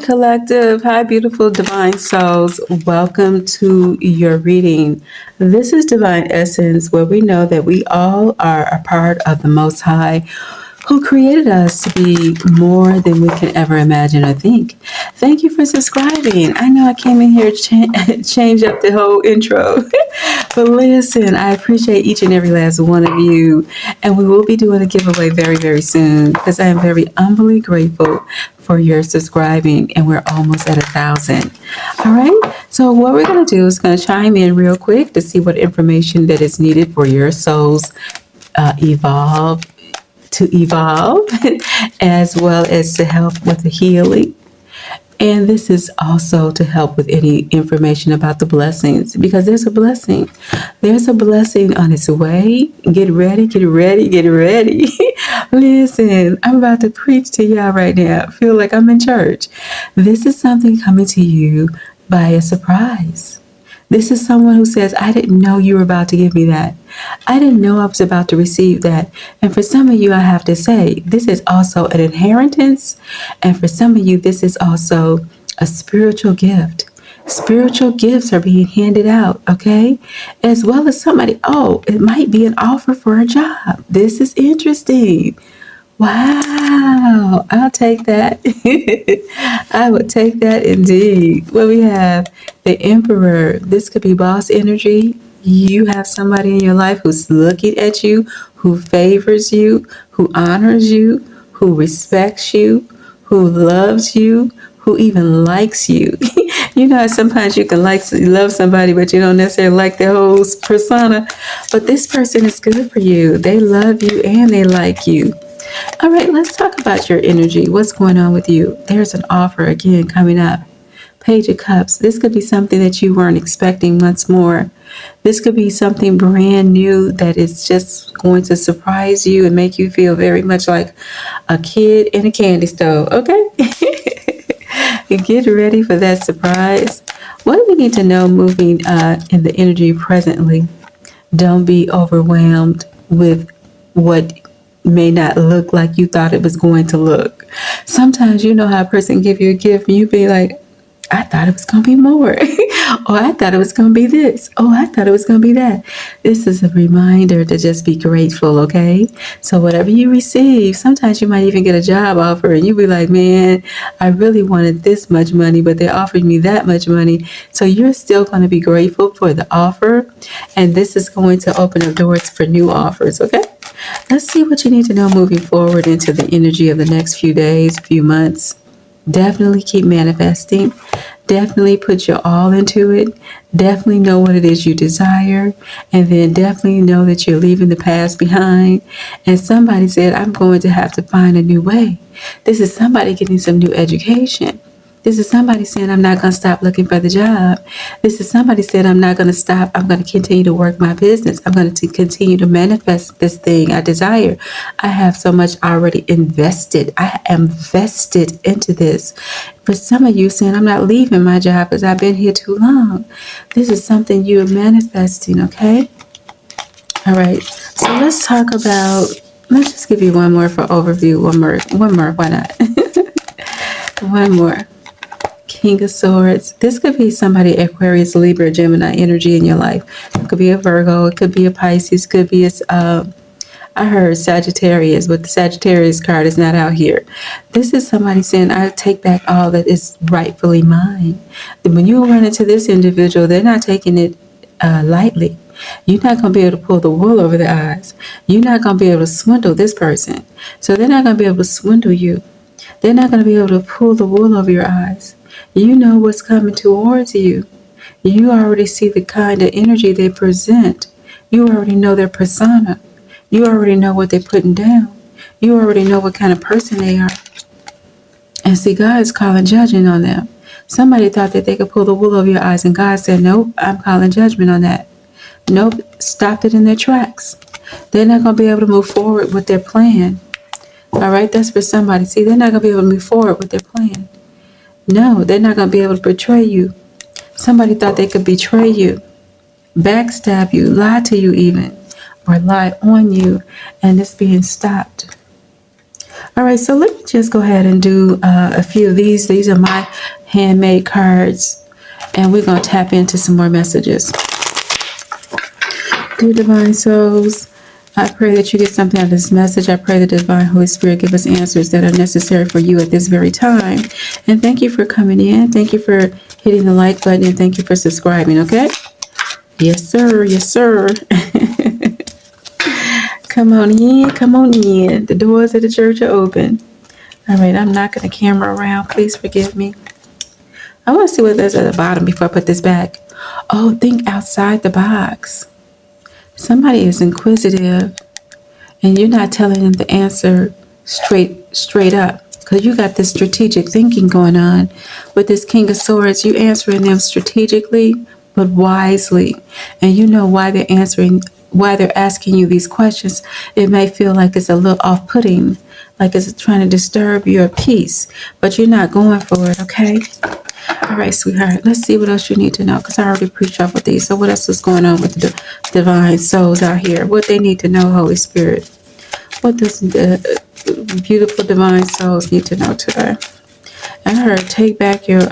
collective. Hi, beautiful divine souls. Welcome to your reading. This is Divine Essence, where we know that we all are a part of the Most High, who created us to be more than we can ever imagine or think. Thank you for subscribing. I know I came in here change up the whole intro, but listen, I appreciate each and every last one of you, and we will be doing a giveaway very, very soon because I am very humbly grateful for your subscribing, and we're almost at 1,000. All right, so what we're going to do is going to chime in real quick to see what information that is needed for your souls evolve as well as to help with the healing. And this is also to help with any information about the blessings, because there's a blessing. There's a blessing on its way. Get ready, get ready, get ready. Listen, I'm about to preach to y'all right now. I feel like I'm in church. This is something coming to you by a surprise. This is someone who says, I didn't know you were about to give me that. I didn't know I was about to receive that. And for some of you, I have to say, this is also an inheritance. And for some of you, this is also a spiritual gift. Spiritual gifts are being handed out, okay? As well as somebody, it might be an offer for a job. This is interesting. Wow, I'll take that. I would take that indeed. Well, we have the Emperor. This could be boss energy. You have somebody in your life who's looking at you, who favors you, who honors you, who respects you, who loves you, who even likes you. You know how sometimes you can love somebody, but you don't necessarily like their whole persona. But this person is good for you. They love you and they like you. All right, let's talk about your energy. What's going on with you? There's an offer again coming up. Page of Cups. This could be something that you weren't expecting once more. This could be something brand new that is just going to surprise you and make you feel very much like a kid in a candy store. Okay? Get ready for that surprise. What do we need to know moving in the energy presently? Don't be overwhelmed with what may not look like you thought it was going to look. Sometimes you know how a person give you a gift and you be like, I thought it was going to be more. Or I thought it was going to be this. Oh, I thought it was going to be that. This is a reminder to just be grateful, okay? So whatever you receive, sometimes you might even get a job offer and you be like, man, I really wanted this much money, but they offered me that much money. So you're still going to be grateful for the offer. And this is going to open up doors for new offers, okay? Let's see what you need to know moving forward into the energy of the next few days, few months. Definitely keep manifesting. Definitely put your all into it. Definitely know what it is you desire. And then definitely know that you're leaving the past behind. And somebody said, I'm going to have to find a new way. This is somebody getting some new education. This is somebody saying, I'm not going to stop looking for the job. This is somebody saying, I'm not going to stop. I'm going to continue to work my business. I'm going to continue to manifest this thing I desire. I have so much already invested. I am vested into this. For some of you saying, I'm not leaving my job because I've been here too long. This is something you're manifesting, okay? All right. So let's just give you one more for overview. One more. Why not? One more. King of Swords. This could be somebody Aquarius, Libra, Gemini energy in your life. It could be a Virgo. It could be a Pisces. Could be I heard Sagittarius, but the Sagittarius card is not out here. This is somebody saying, I take back all that is rightfully mine. When you run into this individual, they're not taking it lightly. You're not going to be able to pull the wool over their eyes. You're not going to be able to swindle this person. So they're not going to be able to swindle you. They're not going to be able to pull the wool over your eyes. You know what's coming towards you. You already see the kind of energy they present. You already know their persona. You already know what they're putting down. You already know what kind of person they are. And see, God is calling judgment on them. Somebody thought that they could pull the wool over your eyes, and God said, nope, I'm calling judgment on that. Nope, stopped it in their tracks. They're not going to be able to move forward with their plan. All right, that's for somebody. See, they're not going to be able to move forward with their plan. No, they're not going to be able to betray you. Somebody thought they could betray you, backstab you, lie to you even, or lie on you, and it's being stopped. All right, so let me just go ahead and do a few of these. These are my handmade cards, and we're going to tap into some more messages. Dear Divine Souls, I pray that you get something out of this message. I pray the Divine Holy Spirit give us answers that are necessary for you at this very time. And thank you for coming in. Thank you for hitting the like button, and thank you for subscribing, okay? Yes, sir. Yes, sir. Come on in. Come on in. The doors of the church are open. All right, I'm knocking the camera around. Please forgive me. I want to see what there's at the bottom before I put this back. Oh, think outside the box. Somebody is inquisitive, and you're not telling them the answer straight up, because you got this strategic thinking going on. With this King of Swords, you answering them strategically, but wisely. And you know why they're asking you these questions. It may feel like it's a little off-putting, like it's trying to disturb your peace, but you're not going for it, okay? All right, sweetheart, let's see what else you need to know, because I already preached off with these. So what else is going on with the divine souls out here? What they need to know, Holy Spirit? What does the beautiful divine souls need to know today? I heard take back your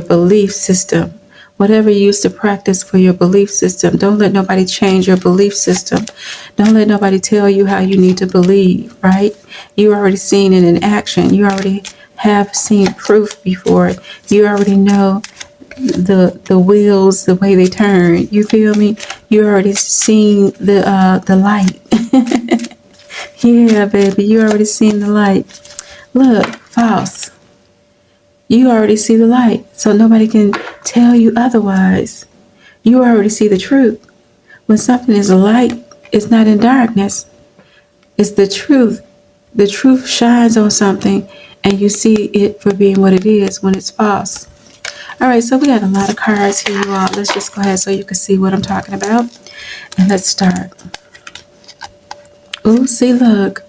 belief system. Whatever you used to practice for your belief system, don't let nobody change your belief system. Don't let nobody tell you how you need to believe, right? You already seen it in action. You already have seen proof before it. You already know the wheels, the way they turn. You feel me? You already seen the light. Yeah, baby, you already seen the light. Look, false. You already see the light, so nobody can tell you otherwise. You already see the truth. When something is a light, it's not in darkness. It's the truth. The truth shines on something, and you see it for being what it is when it's false. All right, so we got a lot of cards here, you all. Let's just go ahead so you can see what I'm talking about. And let's start. Ooh, see, look.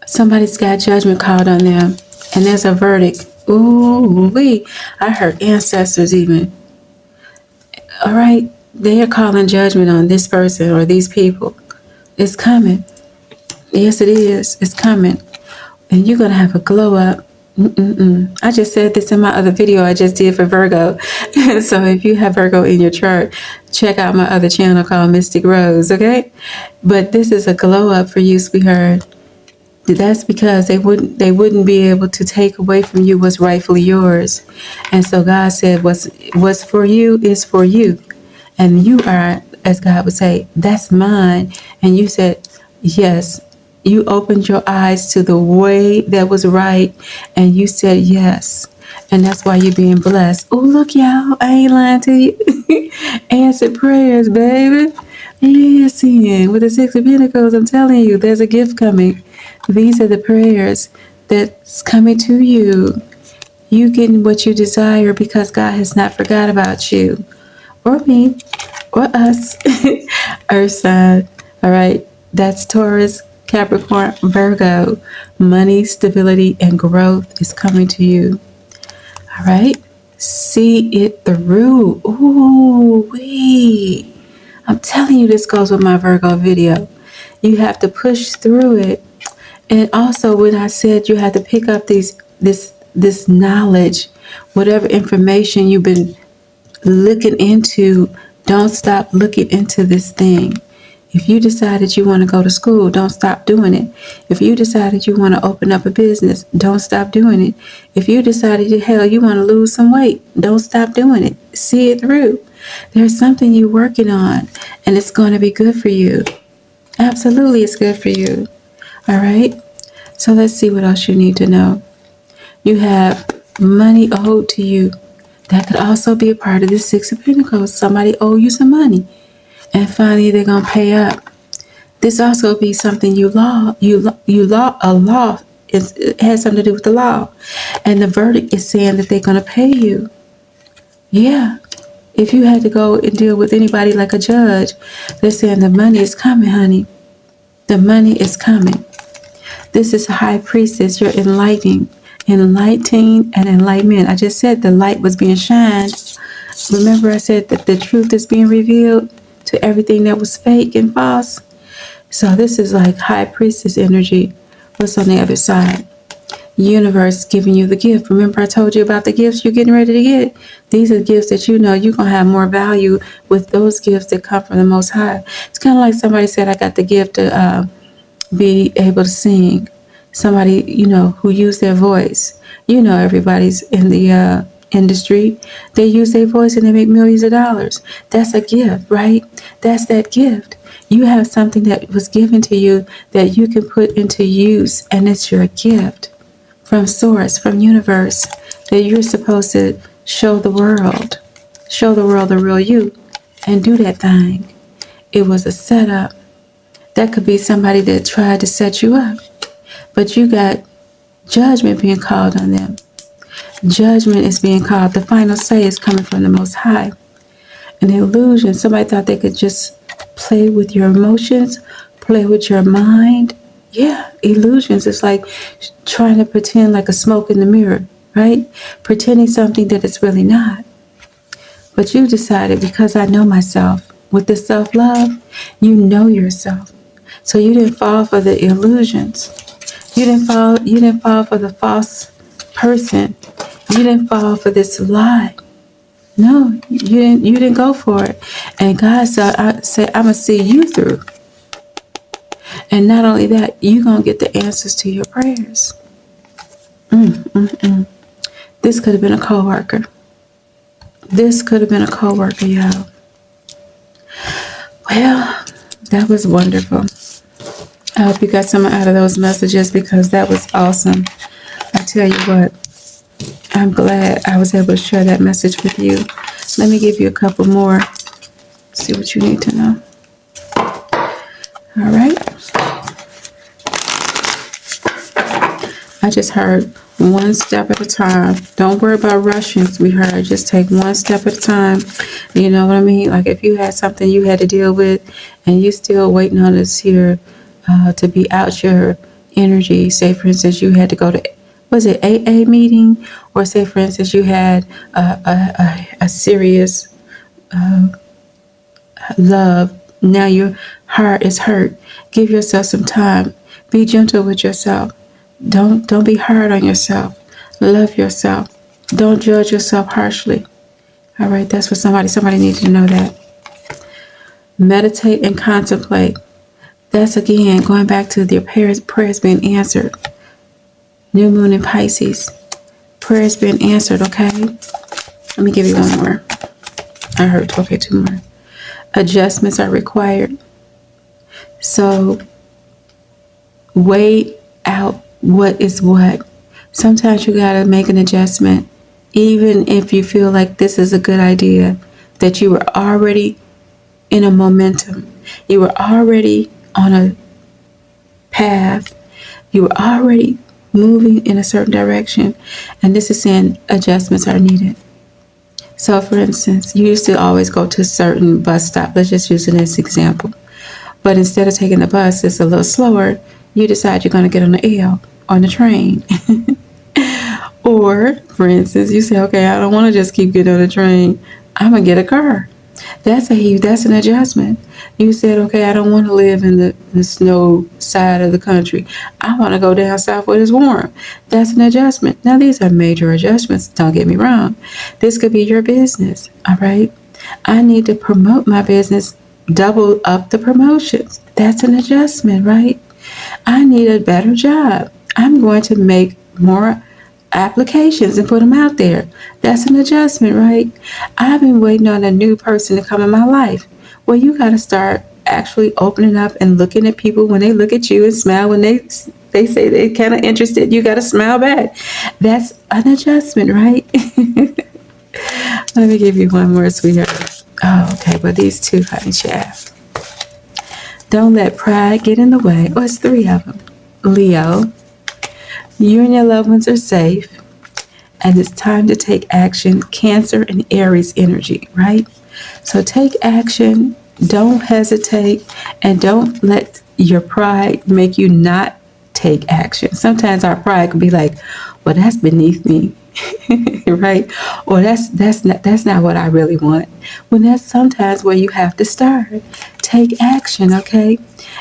Somebody's got judgment called on them, and there's a verdict. Ooh, I heard ancestors even. All right, they are calling judgment on this person or these people. It's coming. Yes, it is. It's coming. And you're going to have a glow up. I just said this in my other video I just did for Virgo. So if you have Virgo in your chart, check out my other channel called Mystic Rose, okay? But this is a glow up for you, sweetheart. That's because they wouldn't be able to take away from you what's rightfully yours. And so God said what's for you is for you. And you are, as God would say, that's mine. And you said, yes. You opened your eyes to the way that was right, and you said yes. And that's why you're being blessed. Oh, look, y'all, I ain't lying to you. Answered prayers, baby. Listen, with the Six of Pentacles, I'm telling you, there's a gift coming. These are the prayers that's coming to you. You getting what you desire because God has not forgot about you. Or me. Or us. Earth sign. All right. That's Taurus, Capricorn, Virgo. Money, stability, and growth is coming to you. All right. See it through. Ooh, wee. I'm telling you, this goes with my Virgo video. You have to push through it. And also, when I said you had to pick up this knowledge, whatever information you've been looking into, don't stop looking into this thing. If you decided you want to go to school, don't stop doing it. If you decided you want to open up a business, don't stop doing it. If you decided, hell, you want to lose some weight, don't stop doing it. See it through. There's something you're working on, and it's going to be good for you. Absolutely, it's good for you. All right? So let's see what else you need to know. You have money owed to you. That could also be a part of the Six of Pentacles. Somebody owe you some money, and finally they're going to pay up. This also be something a law. It has something to do with the law. And the verdict is saying that they're going to pay you. Yeah. If you had to go and deal with anybody like a judge, they're saying the money is coming, honey. The money is coming. This is a high priestess. You're enlightening and enlightenment. I just said the light was being shined. Remember I said that the truth is being revealed to everything that was fake and false. So this is like high priestess energy, What's on the other side? Universe giving you the gift. Remember I told you about the gifts you're getting ready to get? These are gifts that you know you're going to have more value with those gifts that come from the Most High. It's kind of like somebody said, I got the gift to be able to sing. Somebody, who used their voice. Everybody's in the industry. They use their voice and they make millions of dollars. That's a gift, right? That's that gift. You have something that was given to you that you can put into use, and it's your gift from source, from universe, that you're supposed to show the world the real you, and do that thing. It was a setup. That could be somebody that tried to set you up, but you got judgment being called on them. Judgment is being called. The final say is coming from the Most High. An illusion. Somebody thought they could just play with your emotions, play with your mind. Yeah, illusions. It's like trying to pretend like a smoke in the mirror, right? Pretending something that it's really not. But you decided, because I know myself, with this self-love, you know yourself. So you didn't fall for the illusions. You didn't fall for the false person. You didn't fall for this lie. No, you didn't go for it. And God said, I'm going to see you through. And not only that, you're going to get the answers to your prayers. This could have been a coworker. Y'all. Well, that was wonderful. I hope you got something out of those messages, because that was awesome. I tell you what, I'm glad I was able to share that message with you. Let me give you a couple more. See what you need to know. All right. I just heard one step at a time. Don't worry about rushing, sweetheart. Just take one step at a time. You know what I mean? Like if you had something you had to deal with and you still waiting on this here to be out your energy. Say, for instance, you had to go to, was it AA meeting? Or say, for instance, you had a serious love. Now your heart is hurt. Give yourself some time. Be gentle with yourself. Don't be hard on yourself. Love yourself. Don't judge yourself harshly. All right, that's what somebody needs to know that. Meditate and contemplate. That's again going back to their prayers being answered. New moon in Pisces. Prayers being answered, okay? Let me give you one more. I heard, okay, two more. Adjustments are required. So weigh out what is what. Sometimes you got to make an adjustment, even if you feel like this is a good idea, that you were already in a momentum. You were already on a path. You were already moving in a certain direction. And this is saying adjustments are needed. So, for instance, you used to always go to a certain bus stop. Let's just use it as an example. But instead of taking the bus, it's a little slower. You decide you're going to get on the L, on the train. Or, for instance, you say, okay, I don't want to just keep getting on the train. I'm going to get a car. That's an adjustment. You said, okay, I don't want to live in the snow side of the country. I want to go down south where it's warm. That's an adjustment. Now, these are major adjustments. Don't get me wrong. This could be your business, all right? I need to promote my business, double up the promotions. That's an adjustment, right? I need a better job. I'm going to make more applications and put them out there. That's an adjustment, right? I've been waiting on a new person to come in my life. Well, you got to start actually opening up and looking at people when they look at you and smile when they say they're kind of interested. You got to smile back. That's an adjustment, right? Let me give you one more, sweetheart. Oh, okay. Well, these two, honey, child. Don't let pride get in the way. Oh, it's three of them. Leo. You and your loved ones are safe, and it's time to take action. Cancer and Aries energy, right? So take action. Don't hesitate, and don't let your pride make you not take action. Sometimes our pride can be like, well, that's beneath me, right? Or that's not what I really want. Well, that's sometimes where you have to start. Take action, okay?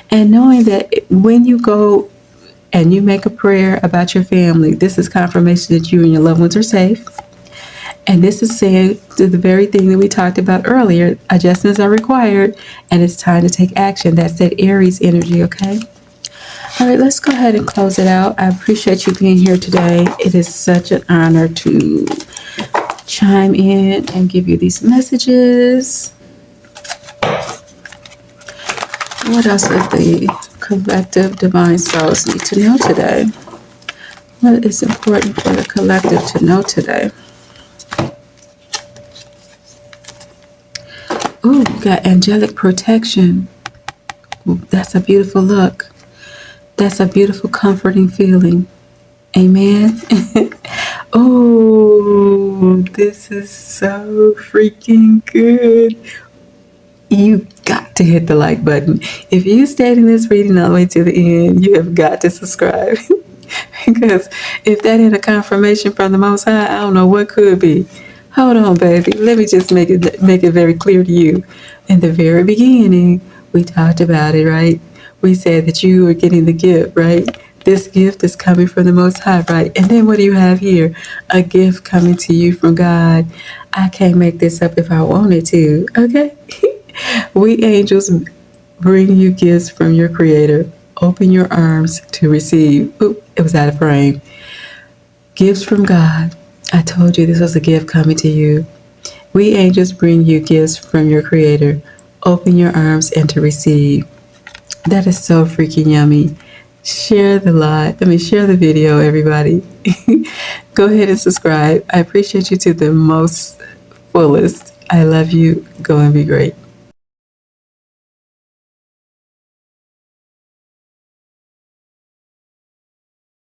And knowing that when you go and you make a prayer about your family, this is confirmation that you and your loved ones are safe. And this is saying to the very thing that we talked about earlier, adjustments are required and it's time to take action. That's that Aries energy, okay? All right, let's go ahead and close it out. I appreciate you being here today. It is such an honor to chime in and give you these messages. What else do the collective divine souls need to know today? What is important for the collective to know today? Ooh, we got angelic protection. Ooh, that's a beautiful look. That's a beautiful, comforting feeling. Amen. Oh, this is so freaking good. You got to hit the like button. If you stayed in this reading all the way to the end, you have got to subscribe. Because if that ain't a confirmation from the Most High, I don't know what could be. Hold on, baby. Let me just make it very clear to you. In the very beginning, we talked about it, right? We said that you were getting the gift, right? This gift is coming from the Most High, right? And then what do you have here? A gift coming to you from God. I can't make this up if I wanted to, okay? We angels bring you gifts from your Creator. Open your arms to receive. Oop, it was out of frame. Gifts from God. I told you this was a gift coming to you. We angels bring you gifts from your Creator. Open your arms and to receive. That is so freaking yummy. Share the video, everybody. Go ahead and subscribe. I appreciate you to the most fullest. I love you. Go and be great.